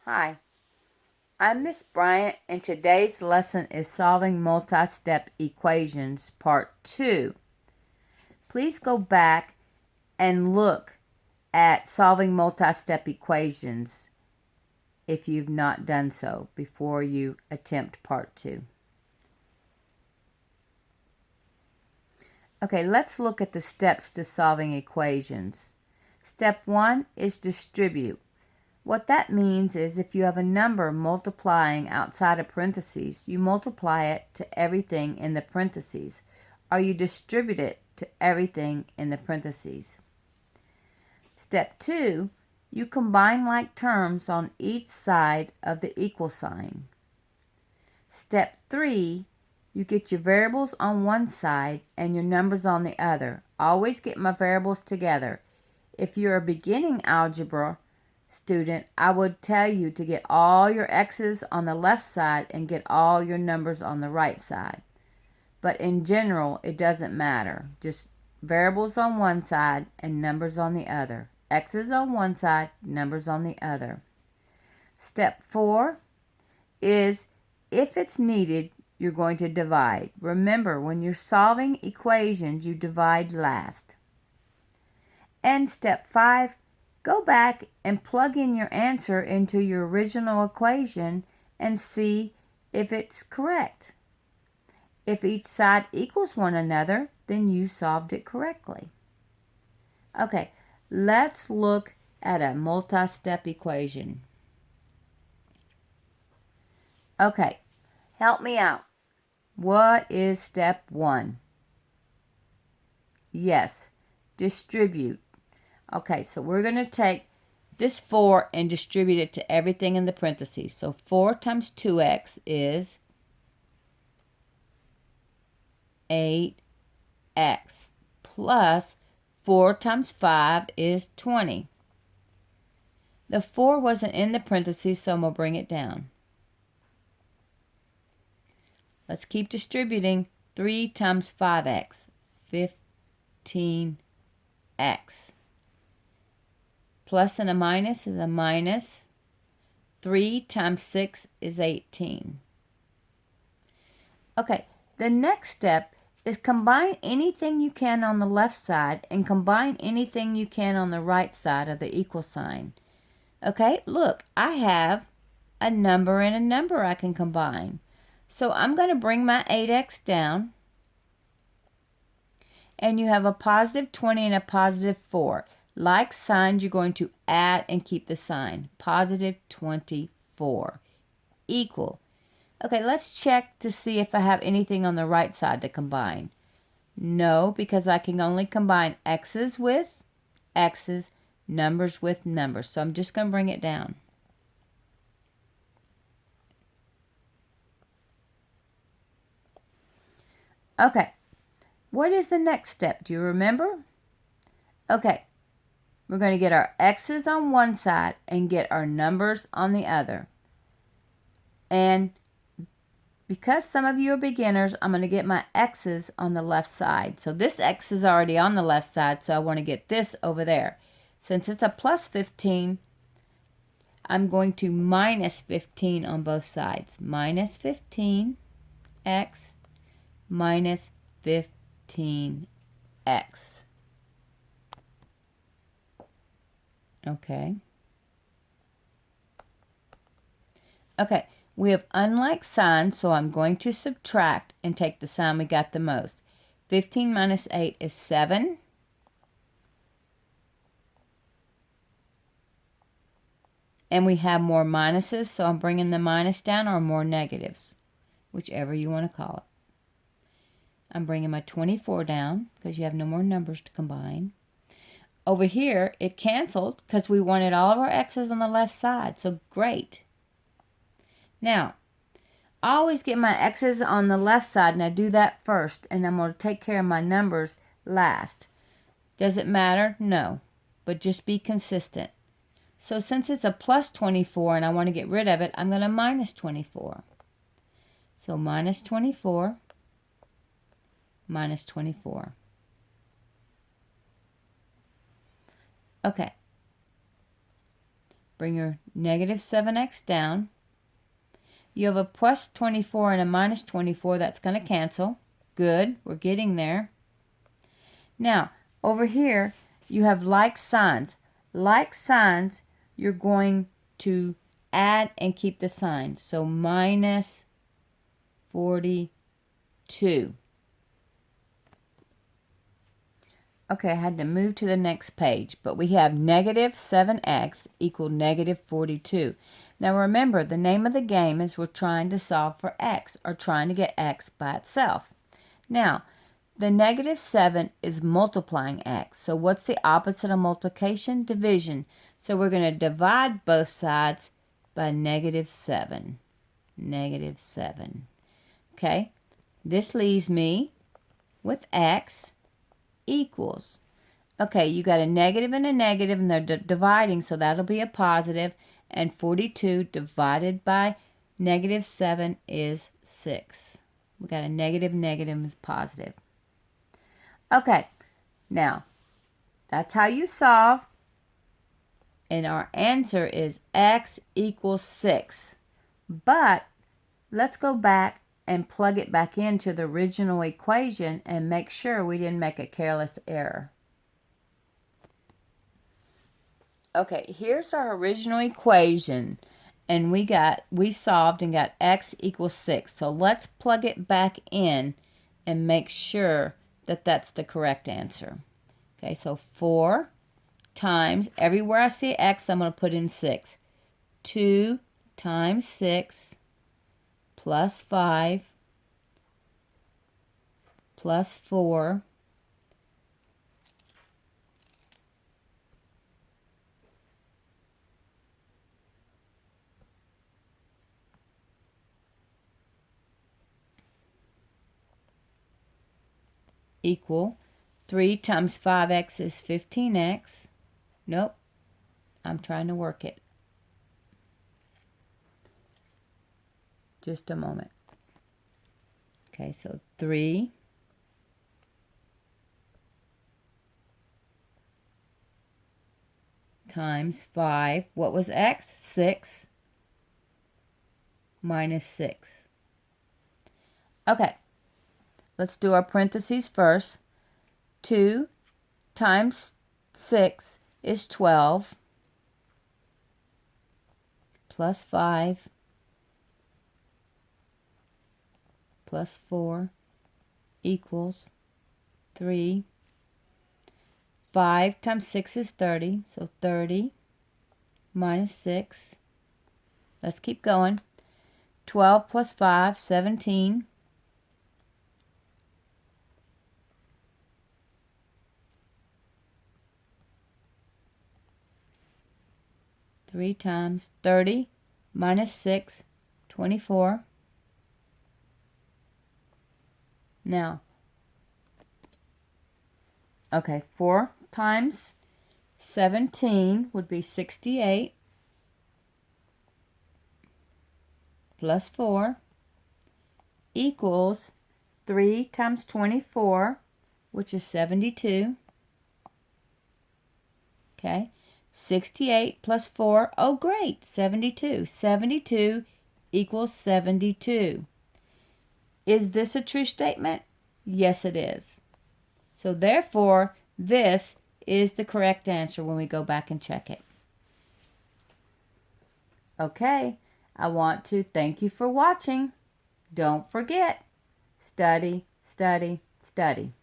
Hi, I'm Miss Bryant, and today's lesson is Solving Multi-Step Equations, Part 2. Please go back and look at Solving Multi-Step Equations if you've not done so before you attempt Part 2. Okay, let's look at the steps to solving equations. Step 1 is distribute. What that means is if you have a number multiplying outside of parentheses, you multiply it to everything in the parentheses, or you distribute it to everything in the parentheses. Step 2, you combine like terms on each side of the equal sign. Step 3, you get your variables on one side and your numbers on the other. Always get my variables together. If you're a beginning algebra student, I would tell you to get all your x's on the left side and get all your numbers on the right side. But in general, it doesn't matter. Just variables on one side and numbers on the other. X's on one side, numbers on the other. Step 4 is if it's needed, you're going to divide. Remember, when you're solving equations, you divide last. And step 5, go back and plug in your answer into your original equation and see if it's correct. If each side equals one another, then you solved it correctly. Okay, let's look at a multi-step equation. Okay, help me out. What is step 1? Yes, distribute. Okay, so we're going to take this 4 and distribute it to everything in the parentheses. So 4 times 2x is 8x plus 4 times 5 is 20. The 4 wasn't in the parentheses, so I'm going to bring it down. Let's keep distributing. 3 times 5x, 15x. Plus and a minus is a minus. 3 times 6 is 18. Okay, the next step is combine anything you can on the left side and combine anything you can on the right side of the equal sign. Okay, look, I have a number and a number I can combine. So I'm going to bring my 8x down. And you have a positive 20 and a positive 4. Like signs, you're going to add and keep the sign. Positive 24. Equal. Okay, let's check to see if I have anything on the right side to combine. No, because I can only combine x's with x's, numbers with numbers. So I'm just going to bring it down. Okay, what is the next step? Do you remember? Okay, we're going to get our x's on one side and get our numbers on the other. And because some of you are beginners, I'm going to get my x's on the left side. So this x is already on the left side, so I want to get this over there. Since it's a plus 15, I'm going to minus 15 on both sides. Minus 15x minus 15x. Okay. Okay, we have unlike signs, so I'm going to subtract and take the sign we got the most. 15 minus 8 is 7. And we have more minuses, so I'm bringing the minus down, or more negatives, whichever you want to call it. I'm bringing my 24 down because you have no more numbers to combine. Over here, it canceled because we wanted all of our x's on the left side, so great. Now, I always get my x's on the left side, and I do that first, and I'm going to take care of my numbers last. Does it matter? No, but just be consistent. So since it's a plus 24 and I want to get rid of it, I'm going to minus 24. So minus 24, minus 24. Okay. Bring your negative 7x down. You have a plus 24 and a minus 24. That's going to cancel. Good. We're getting there. Now, over here, you have like signs. Like signs, you're going to add and keep the sign. So minus 42. Okay, I had to move to the next page, but we have negative 7x equal negative 42. Now remember, the name of the game is we're trying to solve for x, or trying to get x by itself. Now, the negative 7 is multiplying x. So what's the opposite of multiplication? Division. So we're going to divide both sides by negative 7. Negative 7. Okay, this leaves me with x equals. Okay, you got a negative and they're dividing, so that'll be a positive, and 42 divided by negative 7 is 6. We got a negative is positive. Okay, now that's how you solve, and our answer is x equals 6. But let's go back and plug it back into the original equation and make sure we didn't make a careless error. Okay, here's our original equation, and we solved and got x equals 6. So let's plug it back in and make sure that that's the correct answer. Okay, so 4 times, everywhere I see x, I'm going to put in 6. 2 times 6 plus 5 plus 4 equal 3 times 5x is 15x. Nope, I'm trying to work it. Just a moment. Okay, so 3 times 5, what was x? 6 minus 6. Okay, let's do our parentheses first. 2 times 6 is 12 plus 5 plus 4 equals 3. 5 times 6 is 30, so 30 minus 6. Let's keep going. 12 plus 5, 17. Three times 30 minus 6, 24. Now, okay, 4 times 17 would be 68 plus 4 equals 3 times 24, which is 72. Okay, 68 plus 4, oh great, 72. 72 equals 72. Is this a true statement? Yes, it is. So therefore, this is the correct answer when we go back and check it. Okay, I want to thank you for watching. Don't forget, study, study, study.